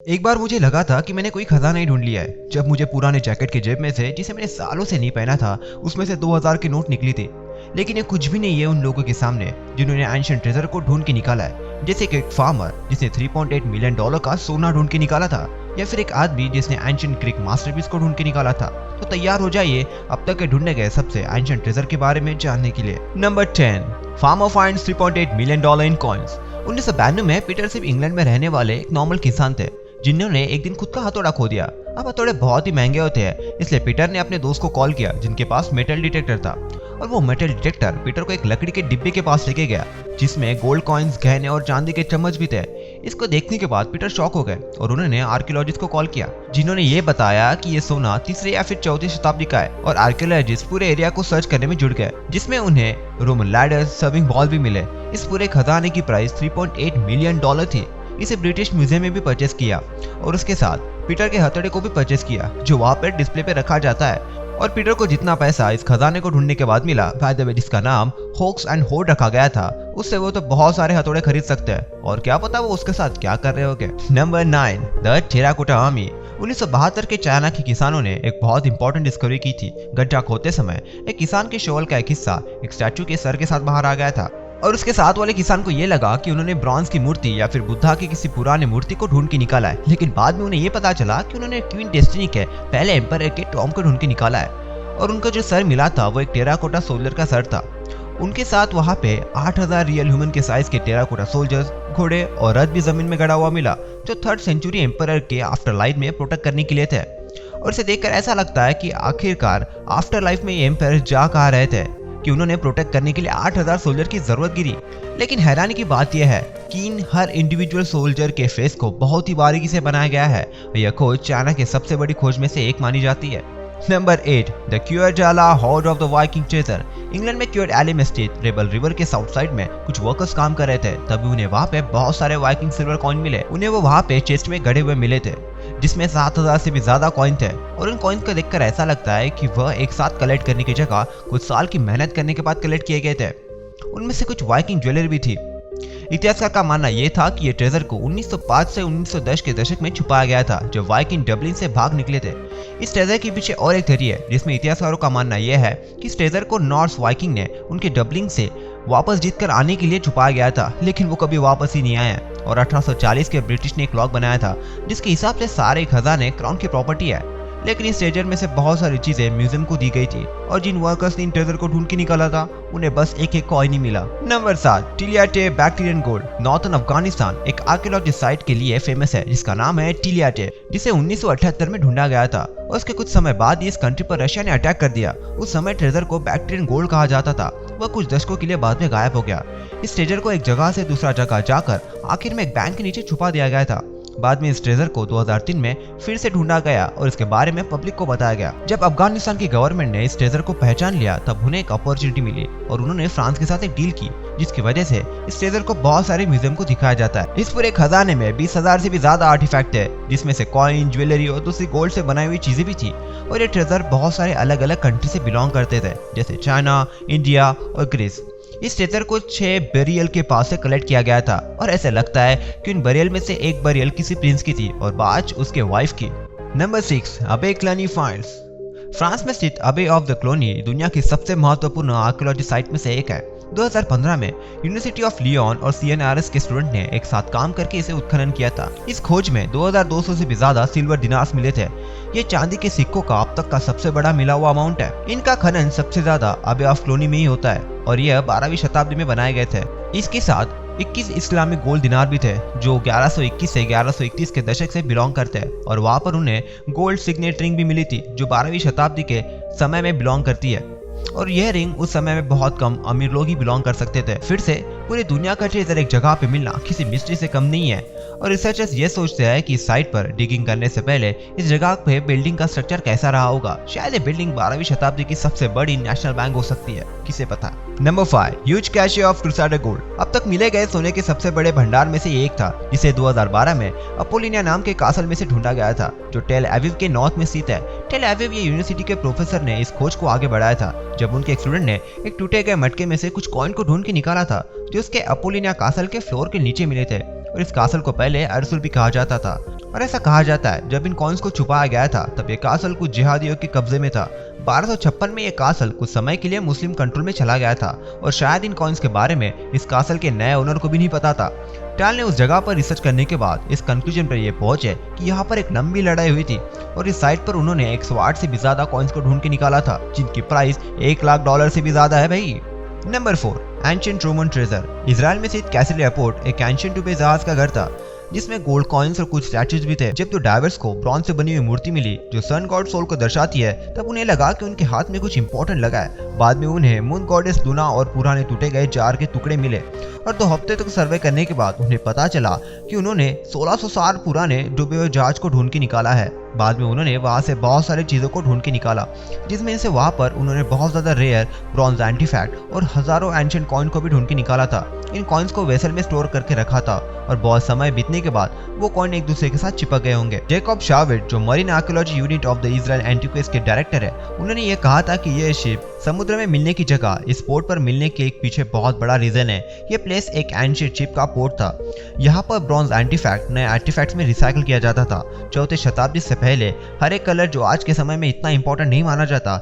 एक बार मुझे लगा था कि मैंने कोई खजाना ही ढूंढ लिया है जब मुझे पुराने जैकेट के जेब में से, जिसे मैंने सालों से नहीं पहना था, उसमें से 2000 के नोट निकली थी। लेकिन ये कुछ भी नहीं है उन लोगों के सामने जिन्होंने एंशिएंट ट्रेजर को ढूंढ के निकाला है, जैसे कि एक फार्मर जिसने $3.8 मिलियन का सोना ढूंढ के निकाला था, या फिर एक आदमी जिसने एंशिएंट ग्रीक मास्टरपीस को ढूंढ के निकाला था। तो तैयार हो जाइए अब तक के ढूंढे गए सबसे एंशिएंट ट्रेजर के बारे में जानने के लिए। Number 10, farmer finds $3.8 million in coins. 1992 में पीटर सिर्फ इंग्लैंड में रहने वाले एक नॉर्मल किसान थे जिन्होंने एक दिन खुद का हथौड़ा खो दिया। अब हथौड़े बहुत ही महंगे होते हैं, इसलिए पीटर ने अपने दोस्त को कॉल किया जिनके पास मेटल डिटेक्टर था, और वो मेटल डिटेक्टर पीटर को एक लकड़ी के डिब्बे के पास लेके गया जिसमें गोल्ड कॉइन्स, गहने और चांदी के चम्मच भी थे। इसको देखने के बाद पीटर शॉक हो गए और उन्होंने आर्कियोलॉजिस्ट को कॉल किया, जिन्होंने ये बताया कि ये सोना 3री या फिर 4वीं शताब्दी का है। और आर्कियोलॉजिस्ट पूरे एरिया को सर्च करने में जुट गए, जिसमें उन्हें रोमन लैडर्स, सर्विंग बॉल भी मिले। इस पूरे खजाने की प्राइस $3.8 मिलियन थी। इसे ब्रिटिश म्यूजियम में भी परचेस किया और उसके साथ पीटर के हथौड़े को भी परचेस किया, जो वहाँ पर डिस्प्ले पे रखा जाता है। और पीटर को जितना पैसा इस खजाने को ढूंढने के बाद मिला, बाय द वे जिसका नाम हॉक्स एंड होर्ड रखा गया था, उससे वो तो बहुत सारे हथौड़े खरीद सकते हैं, और क्या पता वो उसके साथ क्या कर रहे होंगे। Number 9, the terracotta army. 1972 के चाइना के किसानों ने एक बहुत इंपॉर्टेंट डिस्कवरी की थी। गड्ढा खोदते समय एक किसान के शोल का एक हिस्सा एक स्टैचू के सर के साथ बाहर आ गया था, और उसके साथ वाले किसान को ये लगा कि उन्होंने ब्रॉन्ज की मूर्ति या फिर बुद्धा की किसी पुराने मूर्ति को ढूंढ के निकाला है। लेकिन बाद में उन्हें ये पता चला कि उन्होंने क्वीन डेस्टिनी के पहले एम्पर के टॉम को ढूंढ के निकाला है, और उनका जो सर मिला था वो एक टेराकोटा सोल्जर का सर था। उनके साथ वहाँ पे 8000 रियल ह्यूमन के साइज के टेराकोटा सोल्जर्स, घोड़े और रथ भी जमीन में गड़ा हुआ मिला, जो 3rd सेंचुरी एम्पर के आफ्टर लाइफ में प्रोटेक्ट करने के लिए थे। और इसे देखकर ऐसा लगता है कि आखिरकार आफ्टर लाइफ में ये एम्पर जा कहा रहे थे कि उन्होंने प्रोटेक्ट करने के लिए 8000 सोल्जर की जरूरत गिरी। लेकिन हैरानी की बात यह है कि इन हर इंडिविजुअल सोल्जर के फेस को बहुत ही बारीकी से बनाया गया है। यह खोज चाइना की सबसे बड़ी खोज में से एक मानी जाती है। Number 8, the Cuerdale hoard of the Viking treasure. England में क्यूर्ड एली में स्थित रेबल रिवर के साउथ साइड में कुछ वर्कर्स काम कर रहे थे, तभी उन्हें वहाँ पे बहुत सारे वाइकिंग सिल्वर कॉइन मिले। उन्हें वो वहाँ पे चेस्ट में गड़े हुए मिले थे, जिसमें 7000 से भी ज्यादा कॉइन थे। और उन कॉइन को देखकर ऐसा लगता है कि वह एक साथ कलेक्ट करने की जगह कुछ साल की मेहनत करने के बाद कलेक्ट किए गए थे। उनमें से कुछ वाइकिंग ज्वेलरी भी थी। इतिहासकार का मानना यह था कि ये ट्रेजर को 1905 से 1910 के दशक में छुपाया गया था, जब वाइकिंग डबलिन से भाग निकले थे। इस ट्रेजर के पीछे और एक थ्योरी है, जिसमें इतिहासकारों का मानना यह है कि इस ट्रेजर को नॉर्स वाइकिंग ने उनके डबलिन से वापस जीतकर आने के लिए छुपाया गया था, लेकिन वो कभी वापस ही नहीं आया। और 1840 के ब्रिटिश ने एक लॉ बनाया था जिसके हिसाब से सारे खजाने क्राउन की प्रॉपर्टी है। लेकिन इस ट्रेजर में से बहुत सारी चीजें म्यूजियम को दी गई थी, और जिन वर्कर्स ने इन ट्रेजर को ढूंढ के निकाला था उन्हें बस एक कॉइन ही मिला। Number 7, Tillya Tepe Bactrian gold. Northern Afghanistan एक आर्कियोलॉजी साइट के लिए फेमस है जिसका नाम है टिलियाटे, जिसे 1978 में ढूंढा गया था, और उसके कुछ समय बाद इस कंट्री पर रशिया ने अटैक कर दिया। उस समय ट्रेजर को बैक्टीरियन गोल्ड कहा जाता था। वह कुछ दशकों के लिए बाद में गायब हो गया। इस ट्रेजर को एक जगह से दूसरा जगह जाकर आखिर में एक बैंक के नीचे छुपा दिया गया था। बाद में इस ट्रेजर को 2003 में फिर से ढूंढा गया और इसके बारे में पब्लिक को बताया गया। जब अफगानिस्तान की गवर्नमेंट ने इस ट्रेजर को पहचान लिया, तब उन्हें एक अपॉर्चुनिटी मिली और उन्होंने फ्रांस के साथ एक डील की, जिसकी वजह से इस ट्रेजर को बहुत सारे म्यूजियम को दिखाया जाता है। इस पूरे खजाने में 20,000 से भी ज्यादा आर्टिफैक्ट है, जिसमें से कॉइन, ज्वेलरी और दूसरी गोल्ड से बनाई हुई चीजें भी थी। और ये ट्रेजर बहुत सारे अलग अलग कंट्री से बिलोंग करते थे, जैसे चाइना, इंडिया और ग्रीस। इस ट्रेजर को 6 बेरियल के पास से कलेक्ट किया गया था, और ऐसा लगता है कि उन बेरियल में से एक बेरियल किसी प्रिंस की थी और 5 उसके वाइफ की। नंबर 6, अबे क्लनी फाइंड्स। फ्रांस में स्थित अबे ऑफ द क्लोनी दुनिया की सबसे महत्वपूर्ण आर्कियोलॉजी साइट में से एक है। 2015 में यूनिवर्सिटी ऑफ लियोन और CNRS के स्टूडेंट ने एक साथ काम करके इसे उत्खनन किया था। इस खोज में 2200 से भी ज्यादा सिल्वर दिनार्स मिले थे। ये चांदी के सिक्कों का अब तक का सबसे बड़ा मिला हुआ अमाउंट है। इनका खनन सबसे ज्यादा अबे ऑफ क्लोनी में ही होता है, और यह 12वीं शताब्दी में बनाए गए थे। इसके साथ 21 इस्लामिक गोल्ड दिनार भी थे, जो 1121 से 1131 के दशक से बिलोंग करते हैं, और वहाँ पर उन्हें गोल्ड सिग्नेट रिंग भी मिली थी, जो 12वीं शताब्दी के समय में बिलोंग करती है। और यह रिंग उस समय में बहुत कम अमीर लोग ही बिलोंग कर सकते थे। फिर से पूरी दुनिया का ट्रेजर एक जगह पे मिलना किसी मिस्ट्री से कम नहीं है, और रिसर्चर्स ये सोचते हैं कि इस साइट पर डिगिंग करने से पहले इस जगह पे बिल्डिंग का स्ट्रक्चर कैसा रहा होगा। शायद ये बिल्डिंग 12वीं शताब्दी की सबसे बड़ी नेशनल बैंक हो सकती है, किसे पता। Number 5, huge cache of crusader gold. अब तक मिले गए सोने के सबसे बड़े भंडार में से एक था, जिसे 2012 में अपोलिनिया नाम के कासल में से ढूंढा गया था, जो टेल अवीव के नॉर्थ में स्थित है। टेल अवीव ये यूनिवर्सिटी के प्रोफेसर ने इस खोज को आगे बढ़ाया था, जब उनके एक स्टूडेंट ने एक टूटे गए मटके में से कुछ कॉइन को ढूंढ के निकाला था, जो उसके अपोलिनिया कासल के फ्लोर के नीचे मिले थे। और इस कासल को पहले अर्सुल भी कहा जाता था। और ऐसा कहा जाता है जब इन कॉइन्स को छुपाया गया था तब ये कासल कुछ जिहादियों के कब्जे में था। 1256 में ये कासल कुछ समय के लिए मुस्लिम कंट्रोल में चला गया था और शायद इन कॉइन्स के बारे में इस कासल के नए ओनर को भी नहीं पता था। टाल ने उस जगह पर रिसर्च करने के बाद इस कंक्लूजन पर ये पहुंचे कि यहाँ पर एक लंबी लड़ाई हुई थी और इस साइट पर उन्होंने 108 से भी ज्यादा कॉइन्स को ढूंढ के निकाला था जिनकी प्राइस $1,00,000 से भी ज्यादा है भाई। Number 4, ancient Roman treasure. Israel में स्थित कैसल एयरपोर्ट एक एंशिएंट डुबे जहाज का घर था जिसमें गोल्ड कॉइन्स और कुछ स्टैचूज भी थे। जब तो डाइवर्स को ब्रॉन्ज से बनी हुई मूर्ति मिली जो सन गॉड सोल को दर्शाती है तब उन्हें लगा कि उनके हाथ में कुछ इंपॉर्टेंट लगा है। बाद में उन्हें मून गॉडेस लूना और पुराने टूटे गए जार के टुकड़े मिले और 2 हफ्ते तक सर्वे करने के बाद उन्हें पता चला कि उन्होंने 1600 साल पुराने डूबे हुए जहाज को ढूंढ के निकाला है। बाद में उन्होंने वहां से बहुत सारी चीजों को ढूंढ के निकाला जिसमें से वहां पर उन्होंने बहुत ज्यादा रेयर ब्रॉन्ज आर्टिफैक्ट और हजारों एंशिएंट कॉइन को भी ढूंढ के निकाला था। इन कॉइन्स को वेसल में स्टोर करके रखा था और बहुत समय बीतने के बाद वो कॉइन एक दूसरे के साथ चिपक गए होंगे। जैकब शाविट जो marine archaeology unit of the Israel antiquities के डायरेक्टर है, उन्होंने ये कहा था कि ये शिप समुद्र में मिलने की जगह इस पोर्ट पर मिलने के एक पीछे बहुत बड़ा रीजन है। ये प्लेस एक एंशिएंट शिप का पोर्ट था। यहाँ पर ब्रॉन्ज आर्टिफैक्ट नए आर्टिफैक्ट्स में रिसाइकल किया जाता था। 4वीं शताब्दी से पहले हर एक कलर जो आज के समय में इतना इंपॉर्टेंट नहीं माना जाता,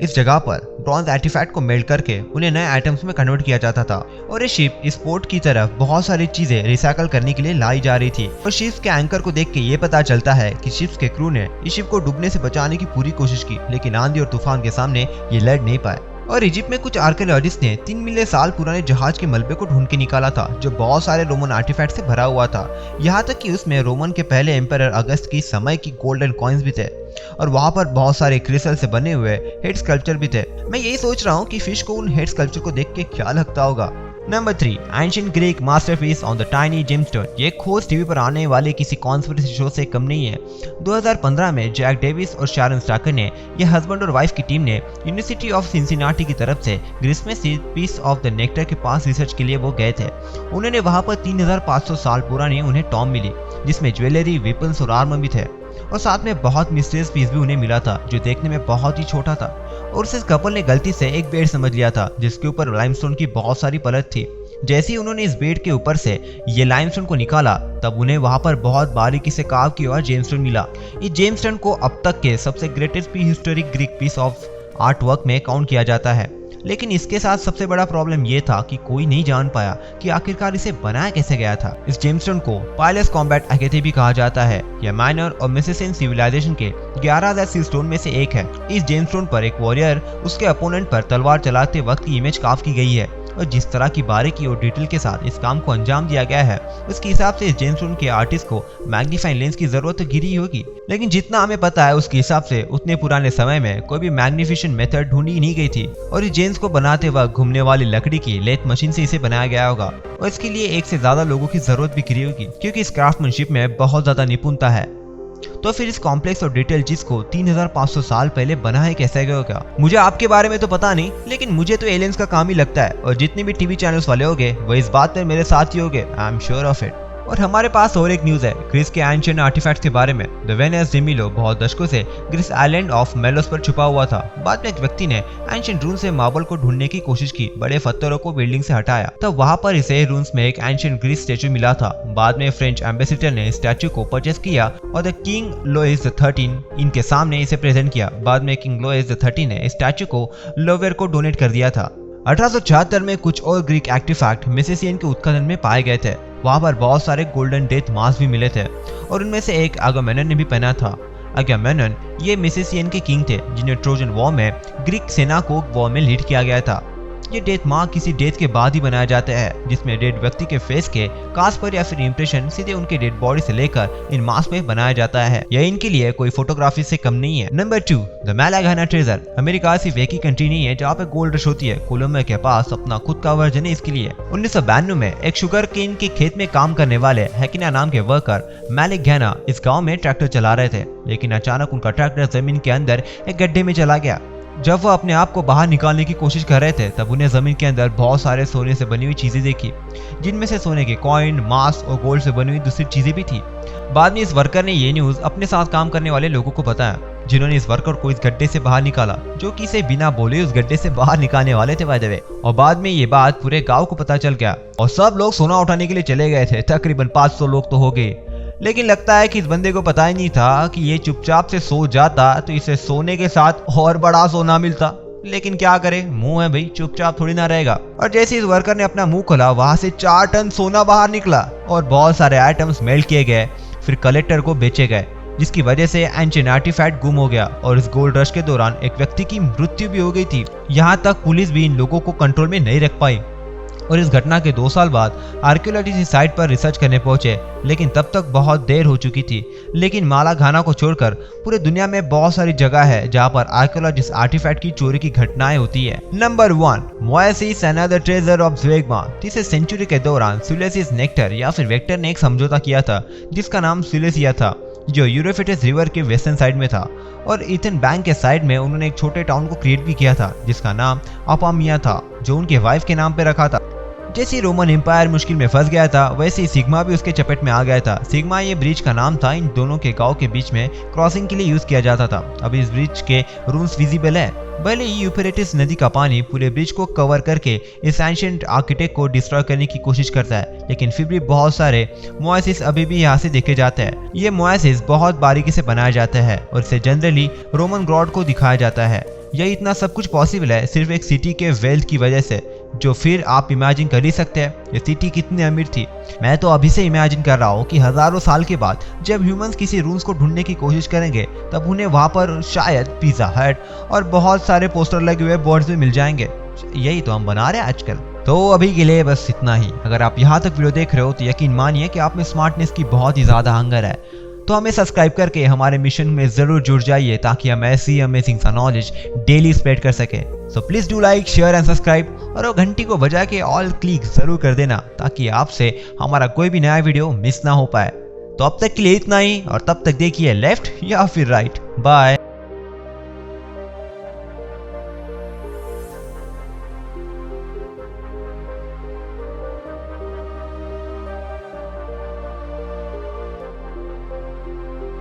इस जगह पर ब्रॉन्ज आर्टिफैक्ट को मेल्ट करके उन्हें नए आइटम्स में कन्वर्ट किया जाता था और ये शिप इस पोर्ट की तरफ बहुत सारी चीजें रिसाइकल करने के लिए लाई जा रही थी। और शिप के एंकर को देख के ये पता चलता है कि शिप के क्रू ने इस शिप को डूबने से बचाने की पूरी कोशिश की लेकिन आंधी और तूफान के सामने ये लड़ नहीं पाए। और इजिप्ट में कुछ आर्कियोलॉजिस्ट ने 3 मिलियन साल पुराने जहाज के मलबे को ढूंढ के निकाला था जो बहुत सारे रोमन आर्टिफैक्ट से भरा हुआ था। यहाँ तक कि उसमें रोमन के पहले एम्परर अगस्त की समय की गोल्डन कॉइन्स भी थे और वहाँ पर बहुत सारे क्रिस्टल से बने हुए हेड स्कल्पचर भी थे। मैं यही सोच रहा हूँ कि फिश को उन हेड स्कल्पचर को देख के क्या लगता होगा। Number 3, ancient Greek masterpiece on the tiny gemstone. ये खोज टीवी पर आने वाले किसी कॉन्स्पिरेसी शो से कम नहीं है। 2015 में जैक डेविस और शारन स्टाकर ने ये हस्बैंड और वाइफ की टीम ने यूनिवर्सिटी ऑफ सिंसिनाटी की तरफ से ग्रीस में स्थित पीस ऑफ द नेक्टर के पास रिसर्च के लिए वो गए थे। उन्होंने वहां पर 3500 साल पुरानी उन्हें टॉम मिली जिसमें ज्वेलरी, वेपन्स और आर्मर भी थे और साथ में बहुत मिस्टीरियस पीस भी उन्हें मिला था जो देखने में बहुत ही छोटा था। और उस कपल ने गलती से एक बेड समझ लिया था जिसके ऊपर लाइमस्टोन की बहुत सारी परत थी। जैसे ही उन्होंने इस बेड के ऊपर से ये लाइमस्टोन को निकाला तब उन्हें वहां पर बहुत बारीकी से कार्व किया हुआ जेमस्टोन मिला। इस जेमस्टोन को अब तक के सबसे greatest prehistoric Greek piece of art work में काउंट किया जाता है। लेकिन इसके साथ सबसे बड़ा प्रॉब्लम ये था कि कोई नहीं जान पाया कि आखिरकार इसे बनाया कैसे गया था। इस जेमस्टोन को पायलस कॉम्बैट अगेथे भी कहा जाता है। यह माइनर और मिसिसिन सिविलाइजेशन के 11,000 सील स्टोन में से एक है। इस जेमस्टोन पर एक वॉरियर उसके अपोनेंट पर तलवार चलाते वक्त की इमेज काफ की गई है और जिस तरह की बारीकी और डिटेल के साथ इस काम को अंजाम दिया गया है उसके हिसाब से इस जेमस्टोन के आर्टिस्ट को मैग्नीफाइंग लेंस की जरूरत तो गिरी होगी। लेकिन जितना हमें पता है उसके हिसाब से उतने पुराने समय में कोई भी मैग्निफिकेशन मेथड ढूंढी नहीं गई थी और इस जेम्स को बनाते वक्त घूमने वाली लकड़ी की लेथ मशीन से इसे बनाया गया होगा और इसके लिए एक से ज्यादा लोगों की जरूरत भी गिरी होगी क्योंकि इस क्राफ्टमैनशिप में बहुत ज्यादा निपुणता है। तो फिर इस कॉम्प्लेक्स और डिटेल चीज को 3500 साल पहले बनाया कैसे गया होगा? मुझे आपके बारे में तो पता नहीं लेकिन मुझे तो एलियंस का काम ही लगता है और जितने भी टीवी चैनल्स वाले होंगे वो इस बात में मेरे साथ ही होंगे। I am sure of it. और हमारे पास और एक न्यूज है ग्रीस के एंशिएंट आर्टिफैक्ट्स के बारे में। द वेनस डे मिलो बहुत दशकों से ग्रीस आइलैंड ऑफ मेलोस पर छुपा हुआ था। बाद में एक व्यक्ति ने एंशिएंट रून से मार्बल को ढूंढने की कोशिश की, बड़े पत्थरों को बिल्डिंग से हटाया तब वहां पर इसे रून्स में एक एंशिएंट ग्रीस स्टैचू मिला था। बाद में फ्रेंच एम्बेसडर ने स्टैचू को परचेस किया और द किंग लुइस XIII इनके सामने इसे प्रेजेंट किया। बाद में किंग लुइस XIII ने स्टैचू को लोवेर को डोनेट कर दिया था। 1876 में कुछ और ग्रीक आर्टिफैक्ट मिसिसियन के उत्खनन में पाए गए थे। वहां पर बहुत सारे गोल्डन डेथ मास्क भी मिले थे और उनमें से एक अगामेमनन ने भी पहना था। अगामेमनन ये मिसिसियन के किंग थे जिन्हें ट्रोजन वॉर में ग्रीक सेना को वॉर में लीड किया गया था। ये डेथ मार्क किसी डेथ के बाद ही बनाया जाता है जिसमें डेड व्यक्ति के फेस के कास्ट पर या फिर इंप्रेशन सीधे उनके डेड बॉडी से लेकर इन मास्क में बनाया जाता है। यह इनके लिए कोई फोटोग्राफी से कम नहीं है। Number 2, the Malagana treasure. America सिर्फ एक ही कंट्री नहीं है जहाँ पे गोल्ड रश होती है। कोलंबिया के पास अपना खुद का वर्जन है इसके लिए। 1992 में एक शुगर केन के खेत में काम करने वाले हैकिना नाम के वर्कर मैलिक घैना इस गाँव में ट्रैक्टर चला रहे थे लेकिन अचानक उनका ट्रैक्टर जमीन के अंदर एक गड्ढे में चला गया। जब वो अपने आप को बाहर निकालने की कोशिश कर रहे थे तब उन्हें जमीन के अंदर बहुत सारे सोने से बनी हुई चीजें देखी जिनमें से सोने के कॉइन, मास्क और गोल्ड से बनी हुई दूसरी चीजें भी थी। बाद में इस वर्कर ने ये न्यूज अपने साथ काम करने वाले लोगों को बताया जिन्होंने इस वर्कर को इस गड्ढे से बाहर निकाला जो कि इसे बिना बोले उस गड्ढे से बाहर निकालने वाले थे बाय द वे। और बाद में ये बात पूरे गाँव को पता चल गया और सब लोग सोना उठाने के लिए चले गए थे। तकरीबन 500 लोग तो हो गए लेकिन लगता है कि इस बंदे को पता ही नहीं था कि ये चुपचाप से सो जाता तो इसे सोने के साथ और बड़ा सोना मिलता। लेकिन क्या करे, मुंह है भाई, चुपचाप थोड़ी ना रहेगा। और जैसे इस वर्कर ने अपना मुंह खोला, वहां से 4 टन सोना बाहर निकला और बहुत सारे आइटम्स मेल्ट किए गए, फिर कलेक्टर को बेचे गए, जिसकी वजह से एंशिएंट आर्टिफैक्ट गुम हो गया और इस गोल्ड रश के दौरान एक व्यक्ति की मृत्यु भी हो गई थी। यहाँ तक पुलिस भी इन लोगों को कंट्रोल में नहीं रख पाई और इस घटना के 2 साल बाद आर्कियोलॉजिस्ट इस साइट पर रिसर्च करने पहुंचे, लेकिन तब तक बहुत देर हो चुकी थी। लेकिन मालाघाना को छोड़कर पूरे दुनिया में बहुत सारी जगह है जहां पर आर्कियोलॉजिस्ट आर्टिफैक्ट की चोरी की घटनाएं होती है। Number 1, mosaics another treasure of Zeugma. 3वीं सेंचुरी के दौरान सिलेसियस नेक्टर या फिर वेक्टर ने एक समझौता किया था जिसका नाम सिलेसिया था, जो यूरोफ्रेटिस रिवर के वेस्टर्न साइड में था, और ईथन बैंक के साइड में उन्होंने एक छोटे टाउन को क्रिएट भी किया था जिसका नाम अपामिया था, जो उनके वाइफ के नाम पे रखा था। जैसे रोमन एम्पायर मुश्किल में फंस गया था, वैसे ही सिग्मा भी उसके चपेट में आ गया था। सिग्मा ये ब्रिज का नाम था, इन दोनों के गांव के बीच में क्रॉसिंग के लिए यूज किया जाता था। अब इस ब्रिज के रूम्स विजिबल है। भले ही यूफ्रेटिस नदी का पानी पूरे ब्रिज को कवर करके इस एंशिएंट आर्किटेक्ट को डिस्ट्रॉय करने की कोशिश करता है, लेकिन फिर भी बहुत सारे मोएसिस अभी भी यहाँ से देखे जाते हैं। ये मोएसिस बहुत बारीकी से बनाया जाता है और इसे जनरली रोमन गॉड को दिखाया जाता है। यह इतना सब कुछ पॉसिबल है सिर्फ एक सिटी के वेल्थ की वजह से, जो फिर आप इमेजिन कर ही सकते हैं ये सिटी कितनी अमीर थी। मैं तो अभी से इमेजिन कर रहा हूँ कि हजारों साल के बाद जब ह्यूमंस किसी रूम्स को ढूंढने की कोशिश करेंगे, तब उन्हें वहां पर शायद पिज्जा हट और बहुत सारे पोस्टर लगे हुए बोर्ड्स भी मिल जाएंगे। यही तो हम बना रहे हैं आजकल। तो अभी के लिए बस इतना ही। अगर आप यहाँ तक वीडियो देख रहे हो तो यकीन मानिए कि आप में स्मार्टनेस की बहुत ही ज्यादा हंगर है। तो हमें सब्सक्राइब करके हमारे मिशन में जरूर जुड़ जाइए ताकि हम ऐसी अमेजिंग सा नॉलेज डेली स्प्रेड कर सके। So please do like, share and subscribe और वो घंटी को बजा के ऑल क्लिक जरूर कर देना ताकि आपसे हमारा कोई भी नया वीडियो मिस ना हो पाए। तो अब तक के लिए इतना ही और तब तक देखिए लेफ्ट या फिर राइट। बाय।